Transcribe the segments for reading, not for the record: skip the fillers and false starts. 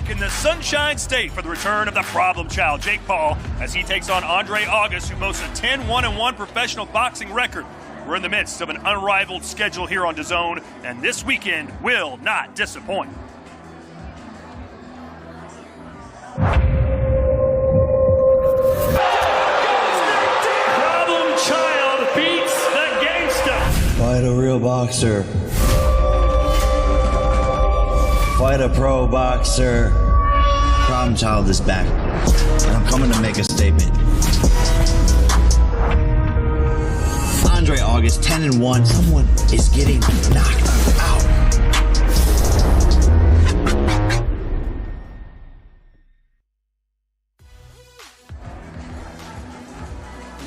back in the Sunshine State for the return of the problem child, Jake Paul, as he takes on Andre August, who boasts a 10-1-1 professional boxing record. We're in the midst of an unrivaled schedule here on DAZN, and this weekend will not disappoint. Problem child beats the gangsta. Fight a real boxer. Fight a pro boxer. Problem child is back, and I'm coming to make a statement. Andre August, 10-1. Someone is getting knocked out.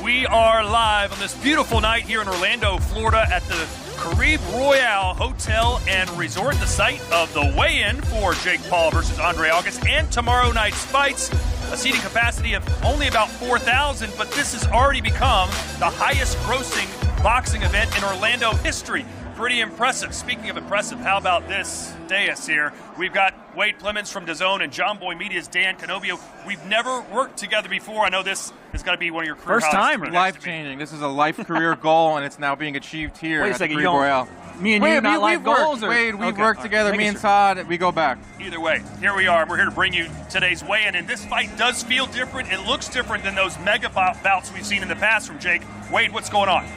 We are live on this beautiful night here in Orlando, Florida at the Caribe Royale Hotel and Resort, the site of the weigh-in for Jake Paul versus Andre August and tomorrow night's fights. A seating capacity of only about 4,000, but this has already become the highest grossing boxing event in Orlando history. Pretty impressive. Speaking of impressive, how about this dais here? We've got Wade Plemons from DAZN and John Boy Media's Dan Canobio. We've never worked together before. I know this is going to be one of your career first time. Life-changing. This is a life career goal, and it's now being achieved here Wait a at second, the Caribe Royale. Me and you not life goals? Wade, we've worked together. Me and Todd, we go back. Either way, here we are. We're here to bring you today's weigh-in, and this fight does feel different. It looks different than those mega bouts we've seen in the past from Jake. Wade, what's going on?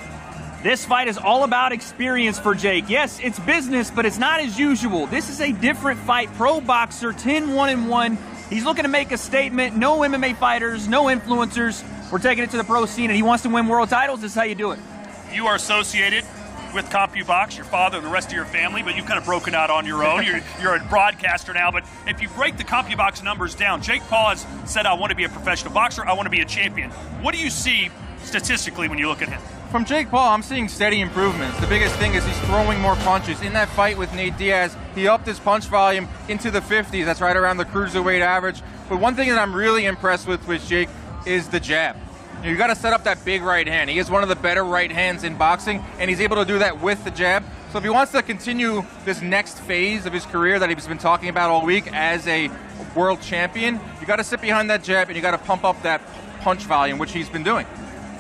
This fight is all about experience for Jake. Yes, it's business, but it's not as usual. This is a different fight. Pro boxer, 10-1-1. He's looking to make a statement. No MMA fighters, no influencers. We're taking it to the pro scene, and he wants to win world titles. This is how you do it. You are associated with CompuBox, your father and the rest of your family, but you've kind of broken out on your own. You're a broadcaster now, but if you break the CompuBox numbers down, Jake Paul has said, I want to be a professional boxer, I want to be a champion. What do you see statistically when you look at him? From Jake Paul, I'm seeing steady improvements. The biggest thing is he's throwing more punches. In that fight with Nate Diaz, he upped his punch volume into the 50s. That's right around the cruiserweight average. But one thing that I'm really impressed with Jake is the jab. You got to set up that big right hand. He is one of the better right hands in boxing, and he's able to do that with the jab. So if he wants to continue this next phase of his career that he's been talking about all week as a world champion, you got to sit behind that jab and you got to pump up that punch volume, which he's been doing.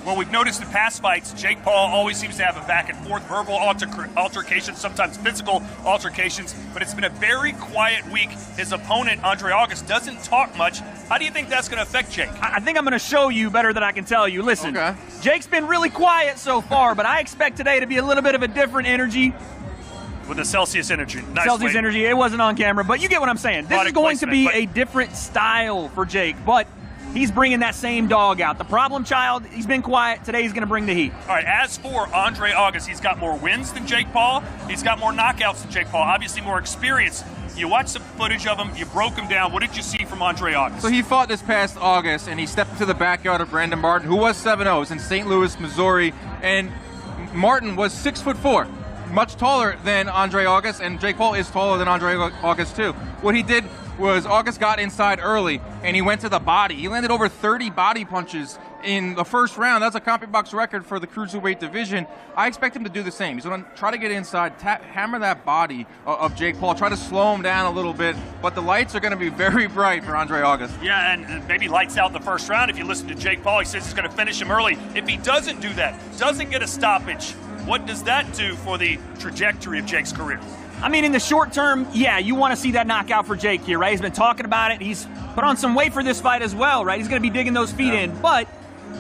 Well, we've noticed in past fights, Jake Paul always seems to have a back and forth, verbal altercations, sometimes physical altercations, but it's been a very quiet week. His opponent, Andre August, doesn't talk much. How do you think that's going to affect Jake? I think I'm going to show you better than I can tell you. Listen, okay. Jake's been really quiet so far, but I expect today to be a little bit of a different energy. With the Celsius energy. Nice Celsius energy, it wasn't on camera, but you get what I'm saying. This is going to be a different style for Jake, but he's bringing that same dog out. The problem child, he's been quiet. Today he's going to bring the heat. All right, as for Andre August, he's got more wins than Jake Paul. He's got more knockouts than Jake Paul. Obviously more experience. You watched some footage of him. You broke him down. What did you see from Andre August? So he fought this past August, and he stepped into the backyard of Brandon Martin, who was 7-0 in St. Louis, Missouri. And Martin was 6'4", much taller than Andre August, and Jake Paul is taller than Andre August too. What he did was August got inside early, and he went to the body. He landed over 30 body punches in the first round. That's a CompuBox record for the cruiserweight division. I expect him to do the same. He's going to try to get inside, hammer that body of Jake Paul, try to slow him down a little bit, but the lights are going to be very bright for Andre August. Yeah, and maybe lights out in the first round. If you listen to Jake Paul, he says he's going to finish him early. If he doesn't do that, doesn't get a stoppage, what does that do for the trajectory of Jake's career? I mean, in the short term, yeah, you want to see that knockout for Jake here, right? He's been talking about it. He's put on some weight for this fight as well, right? He's going to be digging those feet in. But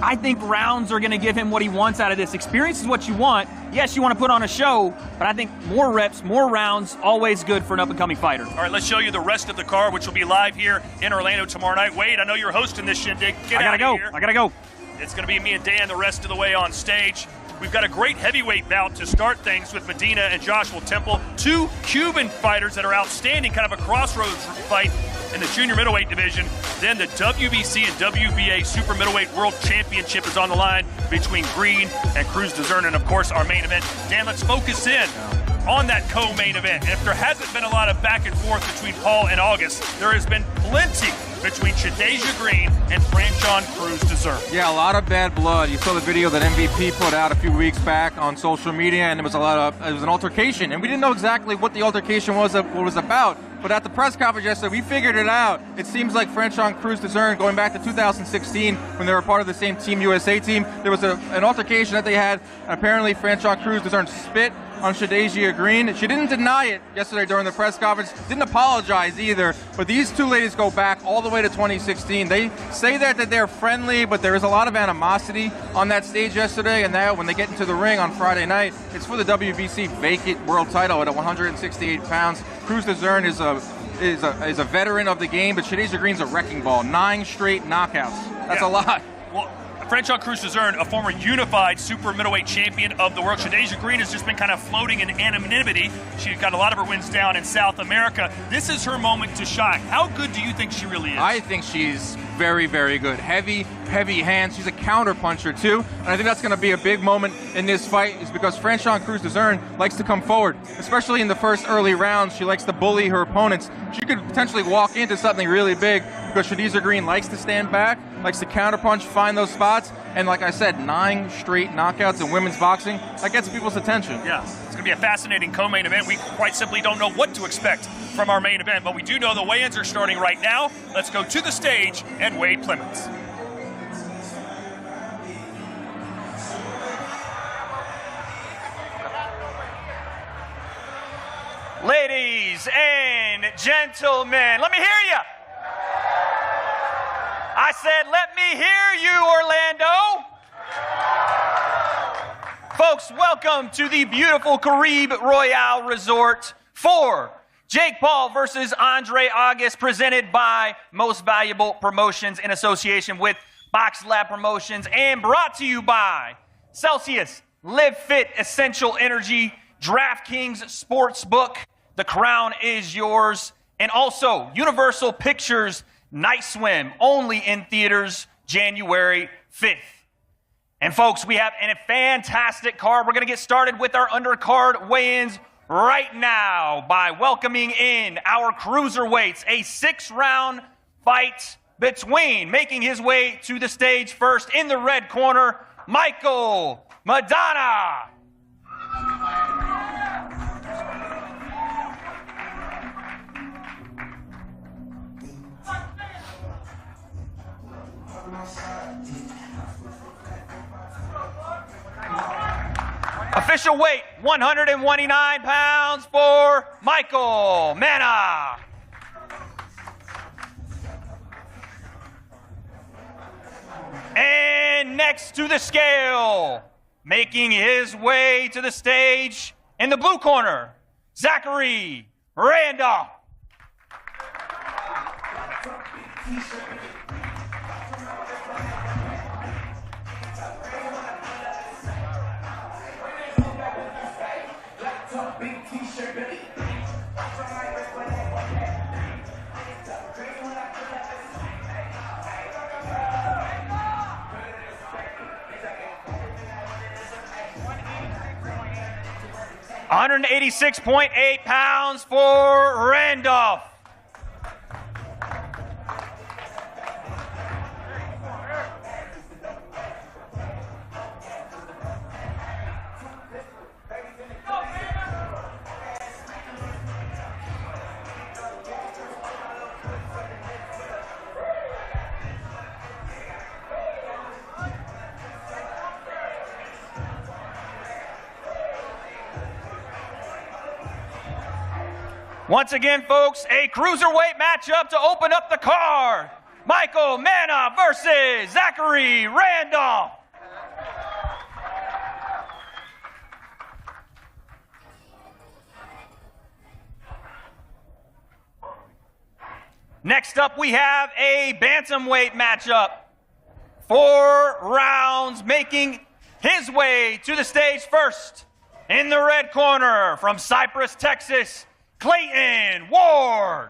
I think rounds are going to give him what he wants out of this. Experience is what you want. Yes, you want to put on a show, but I think more reps, more rounds, always good for an up-and-coming fighter. All right, let's show you the rest of the card, which will be live here in Orlando tomorrow night. Wade, I know you're hosting this shindig. Get out of here. I got to go. It's going to be me and Dan the rest of the way on stage. We've got a great heavyweight bout to start things with Medina and Joshua Temple, two Cuban fighters that are outstanding, kind of a crossroads fight in the junior middleweight division. Then the WBC and WBA super middleweight world championship is on the line between Green and Cruz DAZN, and of course our main event. Dan, let's focus in on that co-main event. And if there hasn't been a lot of back and forth between Paul and August, there has been plenty between Shadeja Green and Franchon Cruz DAZN. Yeah, a lot of bad blood. You saw the video that MVP put out a few weeks back on social media, and it was an altercation, and we didn't know exactly what the altercation was about. but at the press conference yesterday, we figured it out. It seems like Franchon Cruz DAZN, going back to 2016, when they were part of the same Team USA team, there was an altercation that they had. Apparently, Franchon Cruz DAZN spit on Shadazia Green. She didn't deny it yesterday during the press conference, didn't apologize either, but these two ladies go back all the way to 2016. They say that they're friendly, but there is a lot of animosity on that stage yesterday, and now when they get into the ring on Friday night, it's for the WBC vacant world title at 168 pounds. Cruz DAZN is a veteran of the game, but Shadazia Green's a wrecking ball. 9 straight knockouts. That's a lot. Well, Franchon Cruz DAZN, a former unified super middleweight champion of the world. Shadazia Green has just been kind of floating in anonymity. She got a lot of her wins down in South America. This is her moment to shine. How good do you think she really is? I think she's very, very good. Heavy hands. She's a counter puncher too, and I think that's going to be a big moment in this fight, is because Franchon Cruz DAZN likes to come forward, especially in the first early rounds. She likes to bully her opponents. She could potentially walk into something really big, because Shadazia Green likes to stand back, likes to counterpunch, find those spots, and like I said, 9 straight knockouts in women's boxing, that gets people's attention. Yeah, it's going to be a fascinating co-main event. We quite simply don't know what to expect from our main event, but we do know the weigh-ins are starting right now. Let's go to the stage and Wade Clements. Ladies and gentlemen, let me hear you. I said, let me hear you, Orlando. Folks, welcome to the beautiful Caribe Royale Resort for Jake Paul versus Andre August, presented by Most Valuable Promotions in association with Box Lab Promotions, and brought to you by Celsius, Live Fit Essential Energy, DraftKings Sportsbook, The Crown is Yours, and also Universal Pictures Night Swim, only in theaters January 5th. And folks, we have a fantastic card. We're going to get started with our undercard weigh-ins right now by welcoming in our cruiserweights, a 6-round fight between, making his way to the stage first in the red corner, Michael Madonna. Official weight, 129 pounds for Michael Manna. And next to the scale, making his way to the stage in the blue corner, Zachary Randolph. $186.8 pounds for Randolph. Once again, folks, a cruiserweight matchup to open up the card. Michael Manna versus Zachary Randolph. Next up, we have a bantamweight matchup. 4 rounds, making his way to the stage first. In the red corner, from Cypress, Texas, Clayton Ward.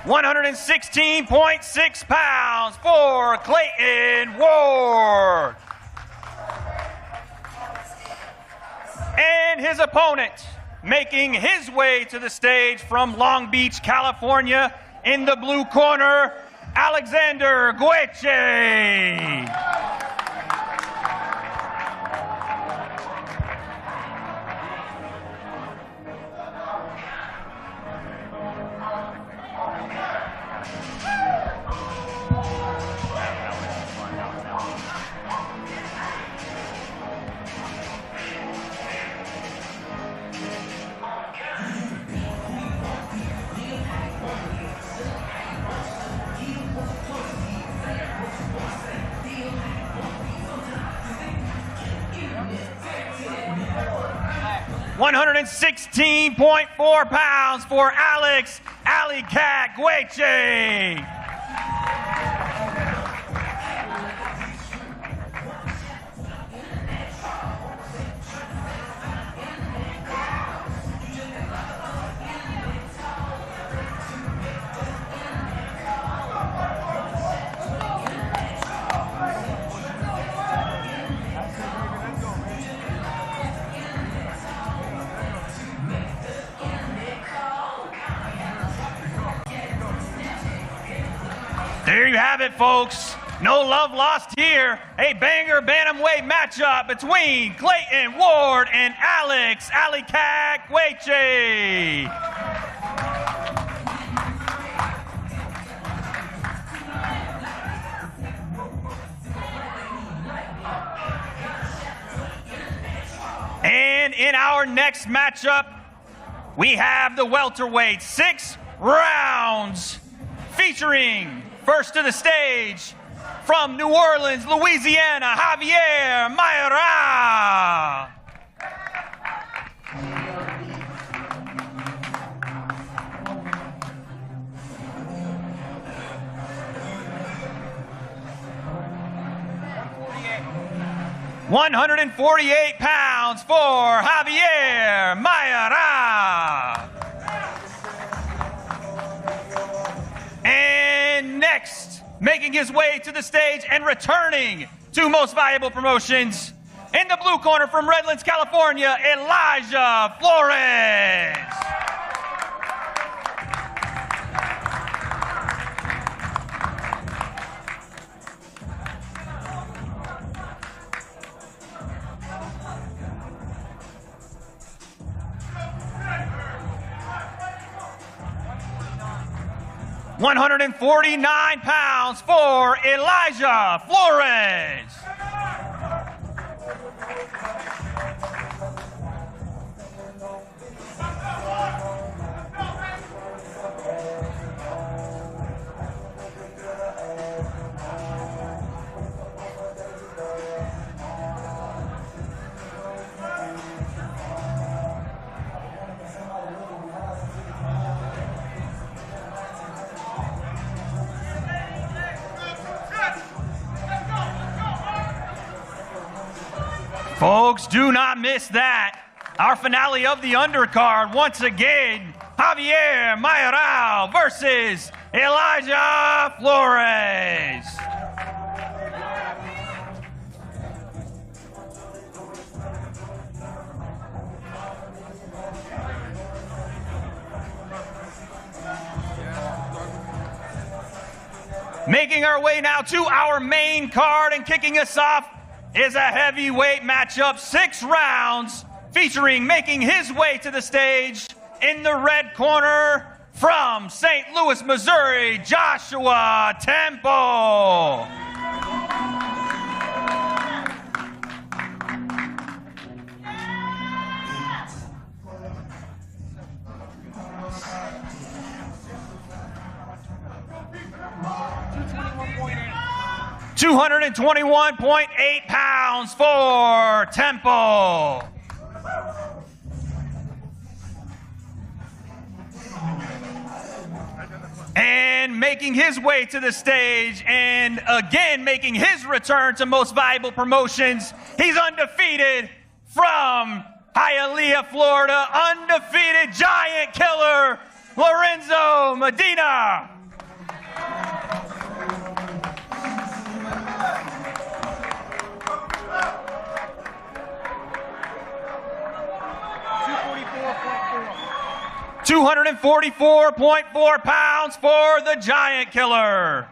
116.6 pounds for Clayton Ward. And his opponent, making his way to the stage from Long Beach, California, in the blue corner, Alexander Gueche. $116.4 pounds for Alex "Alley Cat" Gueche. There you have it, folks. No love lost here. A banger bantamweight matchup between Clayton Ward and Alex "Alley Cat" Gueche. And in our next matchup, we have the welterweight 6 rounds featuring first to the stage from New Orleans, Louisiana, Javier Mayra. $148 pounds for Javier Mayra. And next, making his way to the stage and returning to Most Valuable Promotions, in the blue corner from Redlands, California, Elijah Flores. $149 pounds for Elijah Flores. Folks, do not miss that. Our finale of the undercard, once again, Javier Mayra versus Elijah Flores. Making our way now to our main card, and kicking us off is a heavyweight matchup, 6 rounds, featuring, making his way to the stage in the red corner from St. Louis, Missouri, Joshua Temple. $221.8 pounds for Temple. And making his way to the stage, and again making his return to Most Valuable Promotions, he's undefeated from Hialeah, Florida, undefeated giant killer, Lorenzo Medina. £244.4 for the Giant Killer.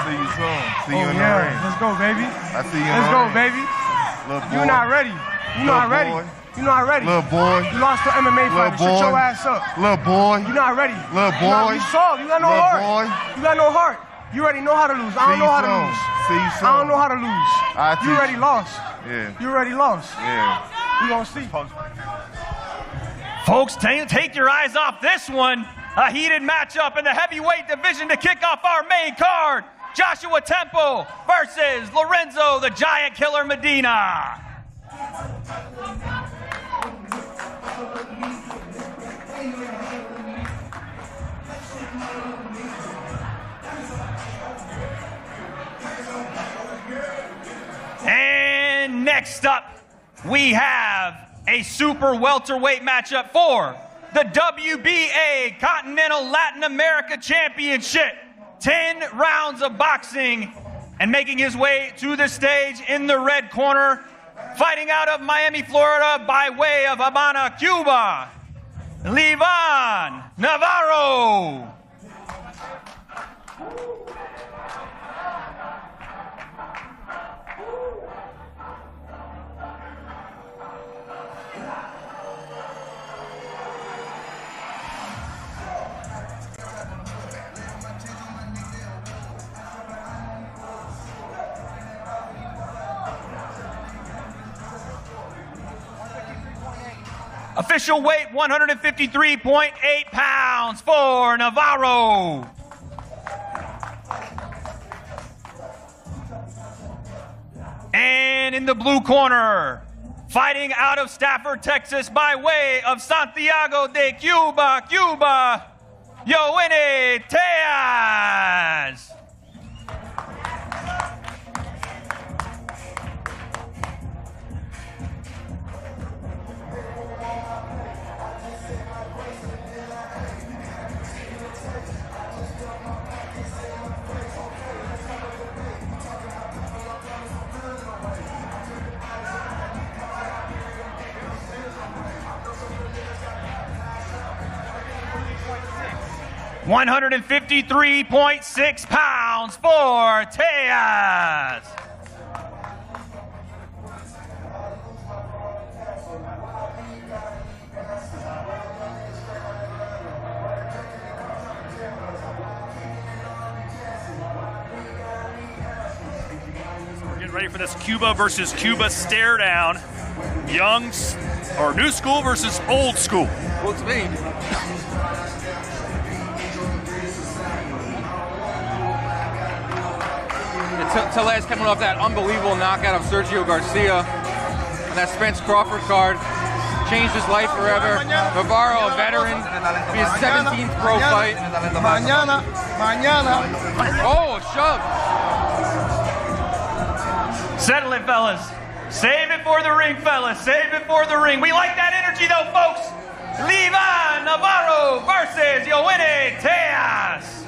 See you soon. See you in the ring. Let's go, baby. I see you in Let's the go, ring. baby. Little boy. You're not ready. You're not ready. Boy. You're not ready. Little boy. You lost the MMA fight. Shut your ass up. Little boy. You're not ready. Little boy. You soft. You got no Little heart. boy. You got no heart. You already know how to lose. I don't know how to lose. See you soon. I don't know how to lose. You already lost. Yeah. You already lost. Yeah. We gonna see. Folks, take your eyes off this one. A heated matchup in the heavyweight division to kick off our main card. Joshua Temple versus Lorenzo the Giant Killer Medina. And next up, we have a super welterweight matchup for the WBA Continental Latin America Championship. 10 rounds of boxing, and making his way to the stage in the red corner, fighting out of Miami, Florida, by way of Habana, Cuba, Livan Navarro. Official weight 153.8 pounds for Navarro. And in the blue corner, fighting out of Stafford, Texas, by way of Santiago de Cuba, Yoene Teas. $153.6 for Teas. We're getting ready for this Cuba versus Cuba stare down. Young or new school versus old school. Well, it's me. Tellez coming off that unbelievable knockout of Sergio Garcia and that Spence Crawford card. Changed his life forever. Navarro, a veteran, his 17th pro fight. Oh, a shove. Settle it, fellas. Save it for the ring, fellas. Save it for the ring. We like that energy, though, folks. Livan Navarro versus Yoene Teas.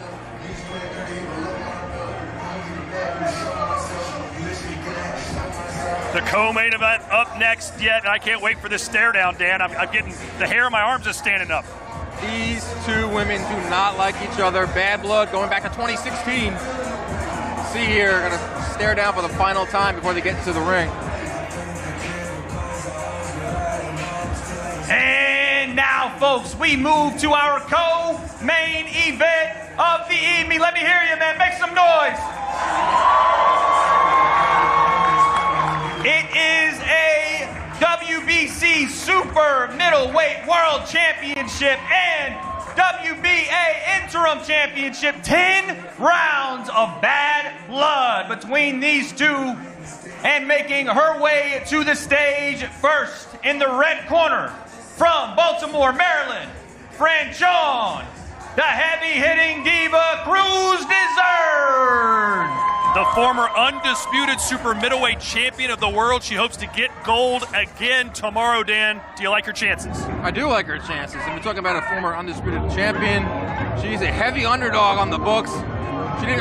The co-main event up next yet. I can't wait for this stare down, Dan. I'm getting the hair on my arms is standing up. These two women do not like each other. Bad blood going back to 2016. See here, gonna stare down for the final time before they get into the ring. And now, folks, we move to our co-main event of the evening. Let me hear you, man. Make some noise. It is a WBC Super Middleweight World Championship and WBA Interim Championship. 10 rounds of bad blood between these two. And making her way to the stage first in the red corner from Baltimore, Maryland, Franchon the heavy-hitting diva, Cruz DAZN. The former undisputed super middleweight champion of the world. She hopes to get gold again tomorrow, Dan. Do you like her chances? I do like her chances. And we're talking about a former undisputed champion. She's a heavy underdog on the books. She didn't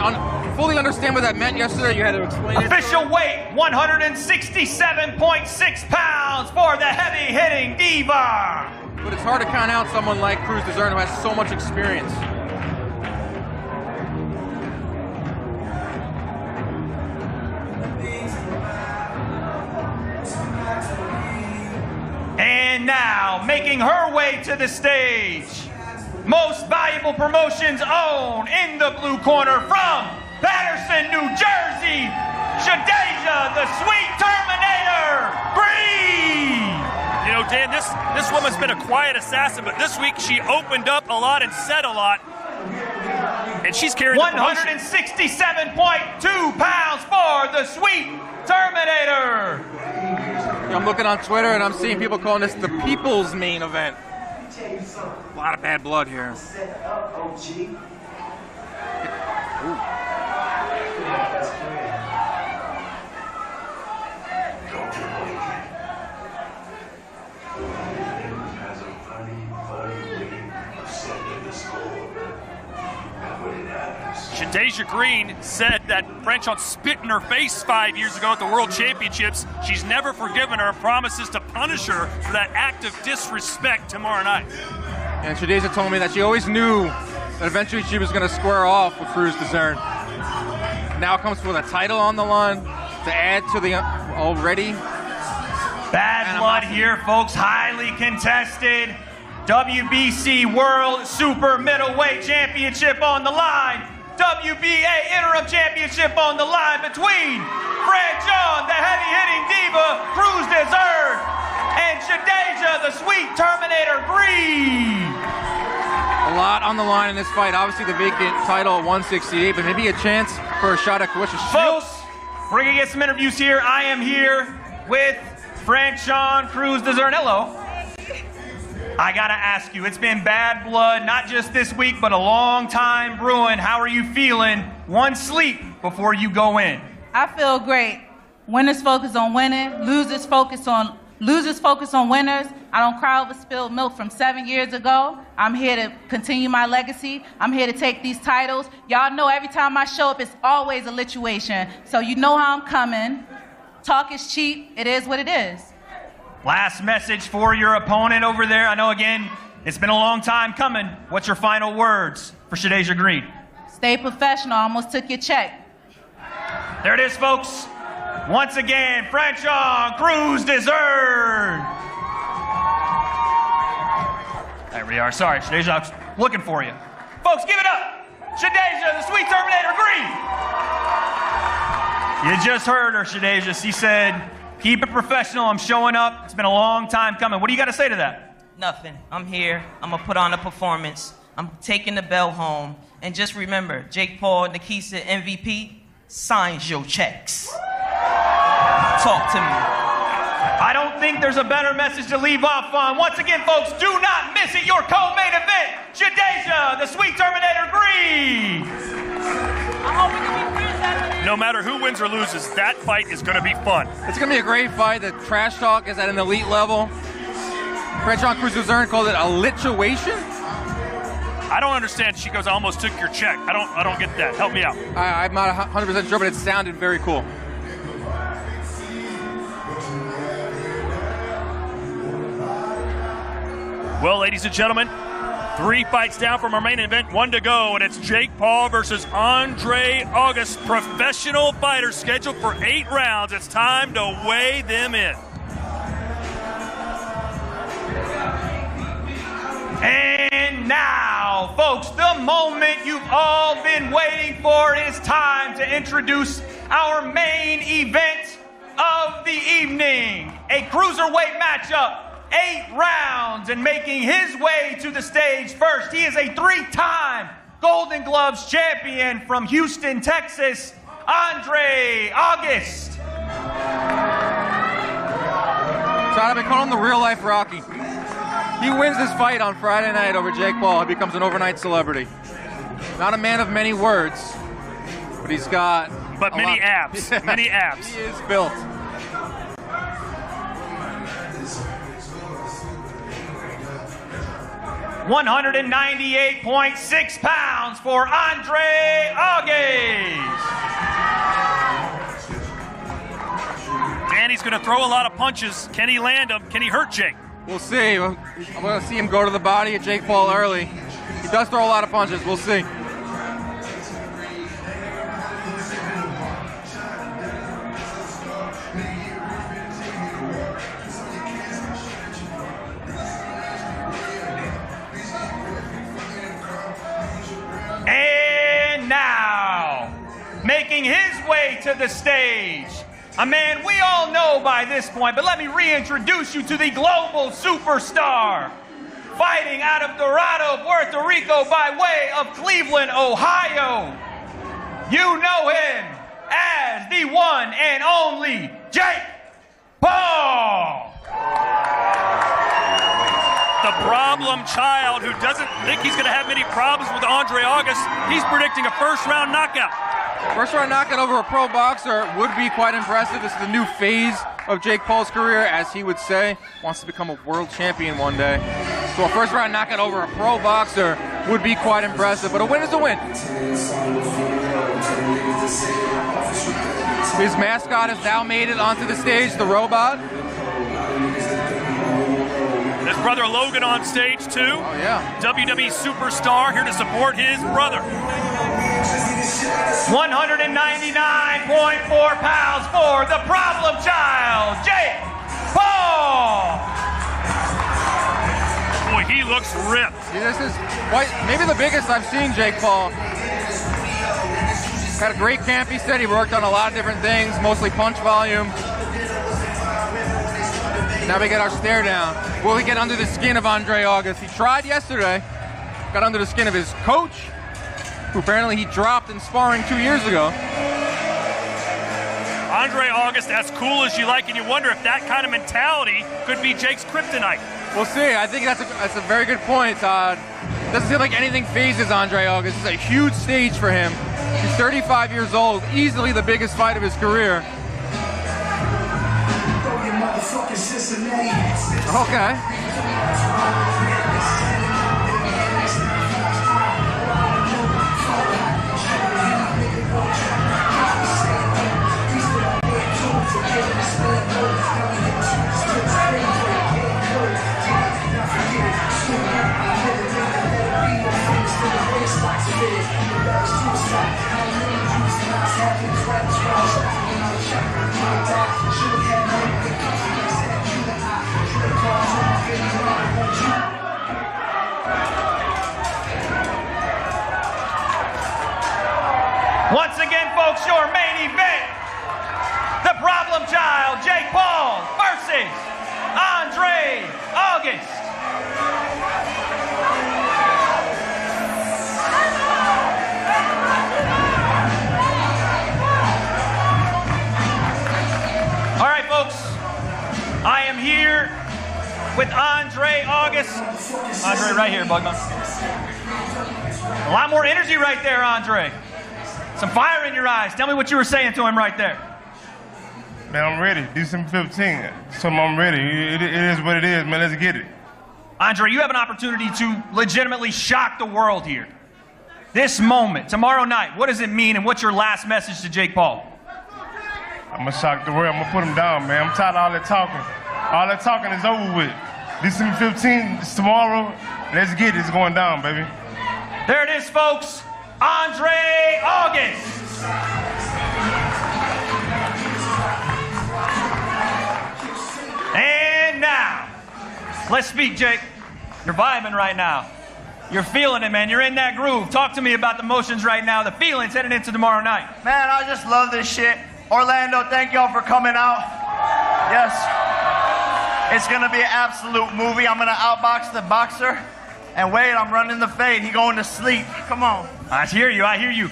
fully understand what that meant yesterday. You had to explain it. Official weight, 167.6 pounds for the heavy-hitting diva. But it's hard to count out someone like Cruz DAZN who has so much experience. And now, making her way to the stage, Most Valuable Promotions own in the blue corner from Patterson, New Jersey, Shadeja, the Sweet Terminator Green. You know, Dan, this woman's been a quiet assassin, but this week she opened up a lot and said a lot. And she's carrying 167.2 pounds for the Sweet Terminator. I'm looking on Twitter and I'm seeing people calling this the people's main event. A lot of bad blood here. Shadeja Green said that Franchon spit in her face 5 years ago at the World Championships. She's never forgiven her and promises to punish her for that act of disrespect tomorrow night. And Shadeja told me that she always knew that eventually she was going to square off with Cruz DAZN. Now it comes with a title on the line to add to the already. Bad blood here, folks. Highly contested. WBC World Super Middleweight Championship on the line. WBA Interim Championship on the line between Franchon, the heavy-hitting diva, Cruz DAZN, and Shadeja, the Sweet Terminator Green. A lot on the line in this fight. Obviously the vacant title at 168, but maybe a chance for a shot at Kalisha Shields. Folks, we're going to get some interviews here. I am here with Franchon Cruz DAZN. Hello. I gotta ask you, it's been bad blood, not just this week, but a long time brewing. How are you feeling? One sleep before you go in. I feel great. Winners focus on winning, losers focus on winners. I don't cry over spilled milk from 7 years ago. I'm here to continue my legacy. I'm here to take these titles. Y'all know every time I show up, it's always a lituation. So you know how I'm coming. Talk is cheap. It is what it is. Last message for your opponent over there. I know, again, it's been a long time coming. What's your final words for Shadeja Green? Stay professional. I almost took your check. There it is, folks. Once again, Franchon Cruz DAZN. There we are. Sorry, Shadeja, I was looking for you. Folks, give it up. Shadeja, the Sweet Terminator Green. You just heard her, Shadeja. She said, keep it professional. I'm showing up. It's been a long time coming. What do you got to say to that? Nothing. I'm here. I'm going to put on a performance. I'm taking the bell home. And just remember, Jake Paul, Nikisa, MVP, signs your checks. Talk to me. I don't think there's a better message to leave off on. Once again, folks, do not miss it. Your co-main event, Shadeja, the Sweet Terminator Green. I hope we can be friends after this. No matter who wins or loses, that fight is going to be fun. It's going to be a great fight. The trash talk is at an elite level. Franchon Cruz DAZN called it a lituation. I don't understand. She goes, I almost took your check. I don't get that. Help me out. I'm not 100% sure, but it sounded very cool. Well, ladies and gentlemen, 3 fights down from our main event, 1 to go, and it's Jake Paul versus Andre August, professional fighters scheduled for 8 rounds. It's time to weigh them in. And now, folks, the moment you've all been waiting for. It is time to introduce our main event of the evening. A cruiserweight matchup, 8 rounds, and making his way to the stage first. He is a 3-time Golden Gloves champion from Houston, Texas, Andre August. So I've been calling him the real-life Rocky. he wins this fight on Friday night over Jake Paul, he becomes an overnight celebrity. Not a man of many words, but he's got many abs. Yeah. Many abs. He is built. $198.6 pounds for Andre August. Danny's going to throw a lot of punches. Can he land them? Can he hurt Jake? We'll see. I'm going to see him go to the body of Jake Paul early. He does throw a lot of punches. We'll see. And now, making his way to the stage, a man we all know by this point, but let me reintroduce you to the global superstar. Fighting out of Dorado, Puerto Rico by way of Cleveland, Ohio. You know him as the one and only Jake Paul. The problem child who doesn't think he's going to have many problems with Andre August. He's predicting a first-round knockout. First-round knockout over a pro boxer would be quite impressive. This is the new phase of Jake Paul's career, as he would say. Wants to become a world champion one day. So a first-round knockout over a pro boxer would be quite impressive, but a win is a win. His mascot has now made it onto the stage, the robot. His brother Logan on stage, too. Oh, yeah. WWE superstar here to support his brother. 199.4 pounds for the problem child, Jake Paul. Boy, he looks ripped. See, this is quite, maybe the biggest I've seen Jake Paul. Had a great camp, he said. He worked on a lot of different things, mostly punch volume. Now we get our stare down. Will he get under the skin of Andre August? He tried yesterday. Got under the skin of his coach, who apparently he dropped in sparring 2 years ago. Andre August, as cool as you like, and you wonder if that kind of mentality could be Jake's kryptonite. We'll see. I think that's a very good point, Todd. Doesn't seem like anything phases Andre August. It's a huge stage for him. He's 35 years old, easily the biggest fight of his career. Okay. Once again, folks, your main event. The problem child, Jake Paul versus Andre August. All right, folks, I am here with Andre August. Andre, right here, Bugman. A lot more energy right there, Andre. Some fire in your eyes. Tell me what you were saying to him right there. Man, I'm ready. December 15th. So I'm ready. It is what it is, man. Let's get it. Andre, you have an opportunity to legitimately shock the world here. This moment, tomorrow night, what does it mean, and what's your last message to Jake Paul? I'm going to shock the world. I'm going to put him down, man. I'm tired of all that talking. All that talking is over with. December 15th, it's tomorrow. Let's get it. It's going down, baby. There it is, folks. Andre August. And now, let's speak, Jake. You're vibing right now. You're feeling it, man. You're in that groove. Talk to me about the motions right now, the feelings heading into tomorrow night. Man, I just love this shit. Orlando, thank y'all for coming out. Yes. It's going to be an absolute movie. I'm going to outbox the boxer. And wait, I'm running the fade. He going to sleep. Come on. I hear you. I hear you.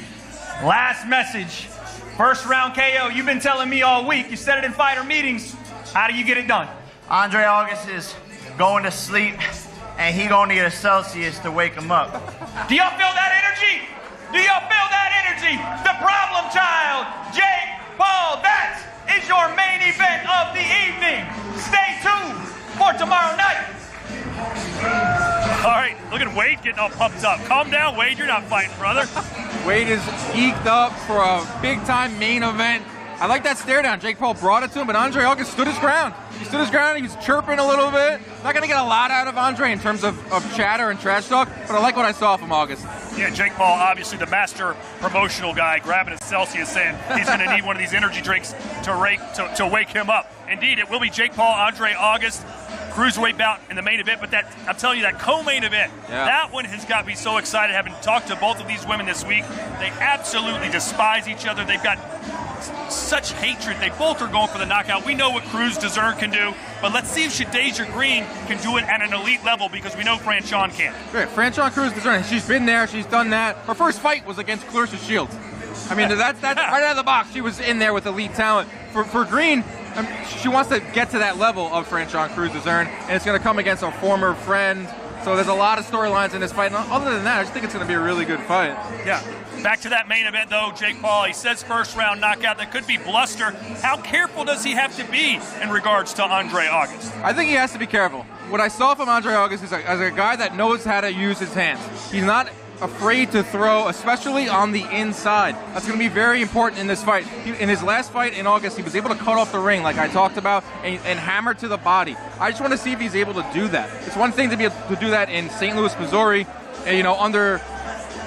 Last message. First round KO. You've been telling me all week. You said it in fighter meetings. How do you get it done? Andre August is going to sleep. and he gonna need a Celsius to wake him up. Do y'all feel that energy? Do y'all feel that energy? The problem child, Jake Paul. That is your main event of the evening. Stay tuned for tomorrow night. All right, look at Wade getting all pumped up. Calm down, Wade. You're not fighting, brother. Wade is geeked up for a big-time main event. I like that stare down. Jake Paul brought it to him, but Andre August stood his ground. He stood his ground. He was chirping a little bit. Not going to get a lot out of Andre in terms of chatter and trash talk, but I like what I saw from August. Yeah, Jake Paul, obviously the master promotional guy, grabbing a Celsius, saying he's going to need one of these energy drinks to wake him up. Indeed, it will be Jake Paul, Andre August, cruiserweight bout in the main event, but that, I'm telling you, that co-main event, that one has got me so excited. Having talked to both of these women this week, they absolutely despise each other. They've got such hatred. They both are going for the knockout. We know what Cruz DAZN can do, but let's see if Shadasia Green can do it at an elite level, because we know Franchon can. Right, Franchon Cruz DAZN, she's been there, she's done that. Her first fight was against Clarissa Shields. I mean, that's right out of the box. She was in there with elite talent. For Green, she wants to get to that level of Franchon Cruz DAZN, and it's going to come against a former friend. So there's a lot of storylines in this fight. And other than that, I just think it's going to be a really good fight. Yeah. Back to that main event, though, Jake Paul, he says first round knockout. That could be bluster. How careful does he have to be in regards to Andre August? I think he has to be careful. What I saw from Andre August is as a guy that knows how to use his hands. He's not afraid to throw, especially on the inside. That's going to be very important in this fight. In his last fight in August, he was able to cut off the ring, like I talked about, and hammer to the body. I just want to see if he's able to do that. It's one thing to be able to do that in St. Louis, Missouri, under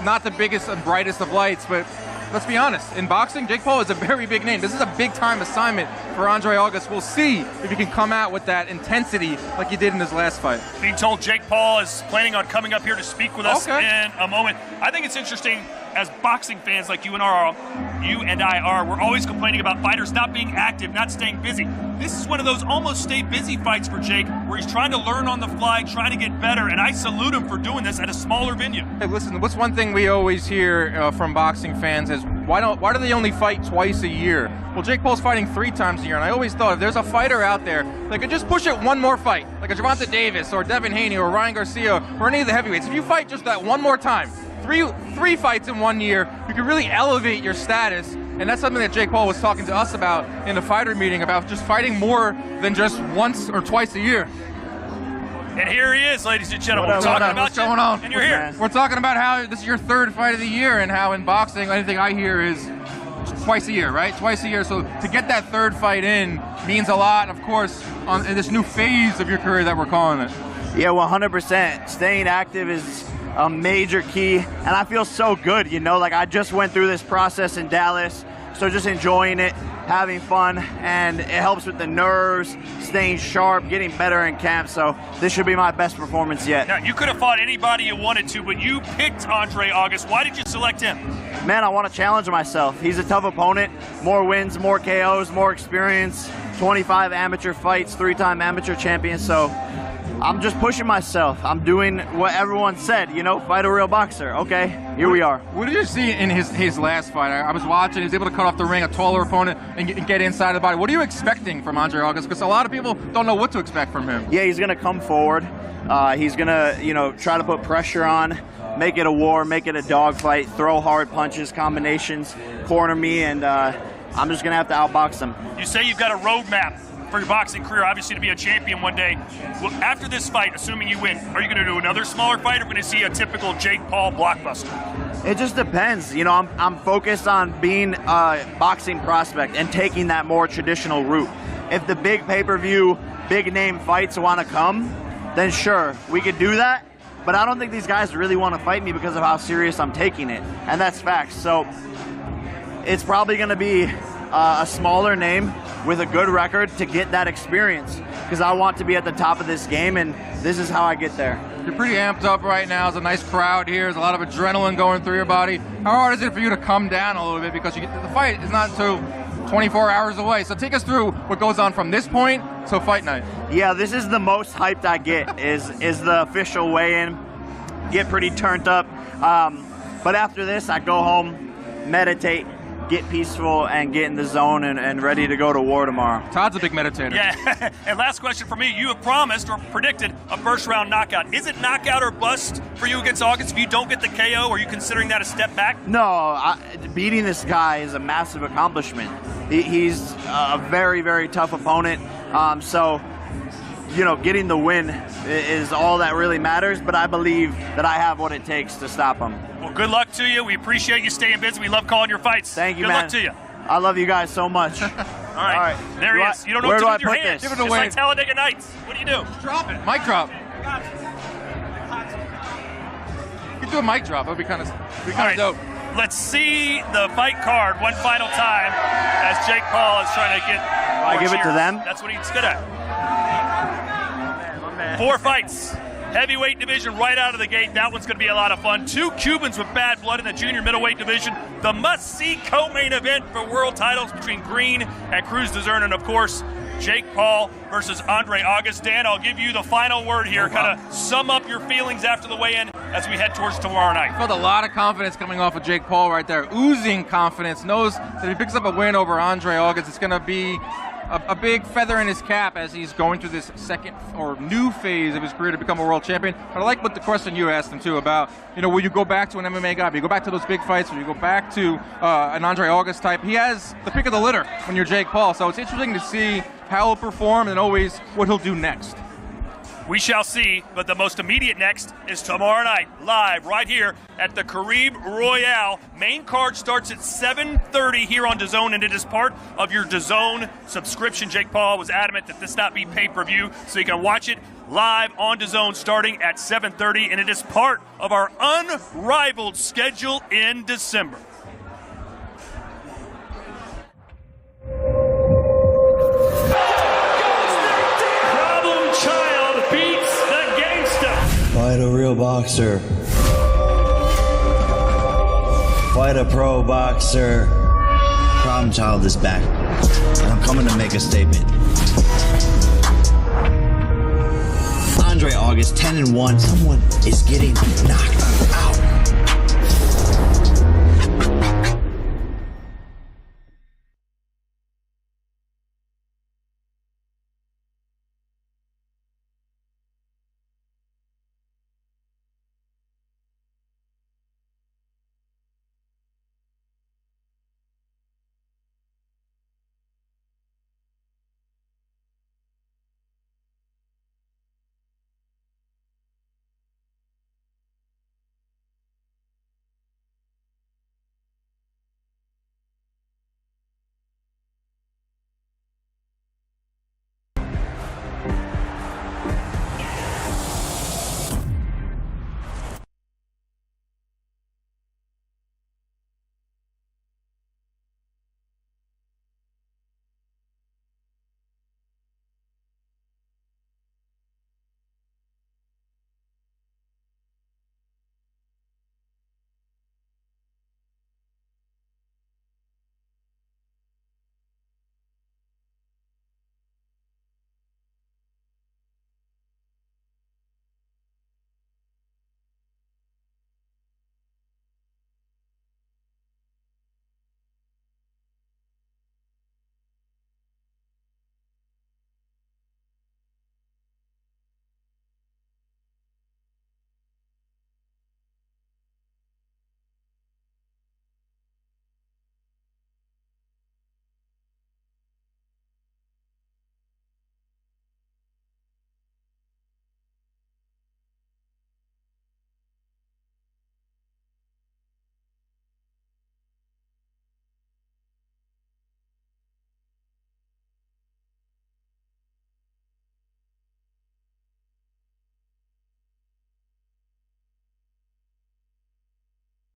not the biggest and brightest of lights, but let's be honest, in boxing, Jake Paul is a very big name. This is a big-time assignment for Andre August. We'll see if he can come out with that intensity like he did in his last fight. Being told Jake Paul is planning on coming up here to speak with us in a moment. I think it's interesting, as boxing fans like you and I are, we're always complaining about fighters not being active, not staying busy. This is one of those almost stay busy fights for Jake, where he's trying to learn on the fly, trying to get better, and I salute him for doing this at a smaller venue. Hey, listen, what's one thing we always hear from boxing fans is, why do they only fight twice a year? Well, Jake Paul's fighting 3 times a year, and I always thought if there's a fighter out there that could just push it one more fight, like a Gervonta Davis or Devin Haney or Ryan Garcia or any of the heavyweights, if you fight just that one more time, three fights in 1 year, you can really elevate your status. And that's something that Jake Paul was talking to us about in the fighter meeting, about just fighting more than just once or twice a year. And here he is, ladies and gentlemen. We're talking about what's going on? And you're here. We're talking about how this is your 3rd fight of the year, and how in boxing, anything I hear is twice a year, right? Twice a year. So to get that 3rd fight in means a lot, of course, in this new phase of your career that we're calling it. Yeah, 100%. Staying active is a major key, and I feel so good, like I just went through this process in Dallas, so just enjoying it, having fun, and it helps with the nerves, staying sharp, getting better in camp, so this should be my best performance yet. Now, you could have fought anybody you wanted to, but you picked Andre August. Why did you select him? Man, I want to challenge myself. He's a tough opponent, more wins, more KOs, more experience, 25 amateur fights, 3-time amateur champion, so I'm just pushing myself. I'm doing what everyone said, fight a real boxer. Okay, here we are. What did you see in his last fight? I was watching. He was able to cut off the ring, a taller opponent, and get inside the body. What are you expecting from Andre August? Because a lot of people don't know what to expect from him. Yeah, he's going to come forward. He's going to, try to put pressure on, make it a war, make it a dogfight, throw hard punches, combinations, corner me, and I'm just going to have to outbox him. You say you've got a roadmap for your boxing career, obviously to be a champion one day. Well, after this fight, assuming you win, are you going to do another smaller fight, or are we going to see a typical Jake Paul blockbuster? It just depends. I'm focused on being a boxing prospect and taking that more traditional route. If the big pay-per-view, big name fights want to come, then sure, we could do that. But I don't think these guys really want to fight me because of how serious I'm taking it. And that's facts. So it's probably going to be a smaller name with a good record to get that experience, because I want to be at the top of this game, and this is how I get there. You're pretty amped up right now. There's a nice crowd here. There's a lot of adrenaline going through your body. How hard is it for you to come down a little bit, because the fight is not until 24 hours away? So take us through what goes on from this point till fight night. Yeah, this is the most hyped I get is the official weigh-in. Get pretty turned up. But after this, I go home, meditate, get peaceful and get in the zone and ready to go to war tomorrow. Todd's a big meditator. Yeah. And last question for me. You have promised or predicted a first-round knockout. Is it knockout or bust for you against August? If you don't get the KO, are you considering that a step back? No, beating this guy is a massive accomplishment. He's a very, very tough opponent. So, you know, getting the win is all that really matters, but I believe that I have what it takes to stop him. Well, good luck to you. We appreciate you staying busy. We love calling your fights. Thank you, good man. Luck to you. I love you guys so much. All right. There he is. You don't know where what to do do I with your put hands. this? It's like Talladega Nights. What do you do? Drop it. Mic drop. You could do a mic drop. That would be kind of dope. Let's see the fight card one final time as Jake Paul is trying to get more I give it to cheers. them? That's what he's good at. 4 fights. Heavyweight division right out of the gate. That one's going to be a lot of fun. 2 Cubans with bad blood in the junior middleweight division. The must-see co-main event for world titles between Green and Cruz DAZN. And, of course, Jake Paul versus Andre August. Dan, I'll give you the final word here. Kind of sum up your feelings after the weigh-in as we head towards tomorrow night. Felt a lot of confidence coming off of Jake Paul right there. Oozing confidence. Knows that if he picks up a win over Andre August, it's going to be a big feather in his cap as he's going through this second or new phase of his career to become a world champion. But I like what the question you asked him too about, you know, will you go back to an MMA guy? Will you go back to those big fights? Will you go back to an Andre August type? He has the pick of the litter when you're Jake Paul. So it's interesting to see how he'll perform and always what he'll do next. We shall see, but the most immediate next is tomorrow night, live right here at the Carib Royale. Main card starts at 7:30 here on DAZN, and it is part of your DAZN subscription. Jake Paul was adamant that this not be pay-per-view, so you can watch it live on DAZN starting at 7:30, and it is part of our unrivaled schedule in December. Fight a real boxer. Fight a pro boxer. Problem Child is back, and I'm coming to make a statement. Andre August, 10-1. Someone is getting knocked out.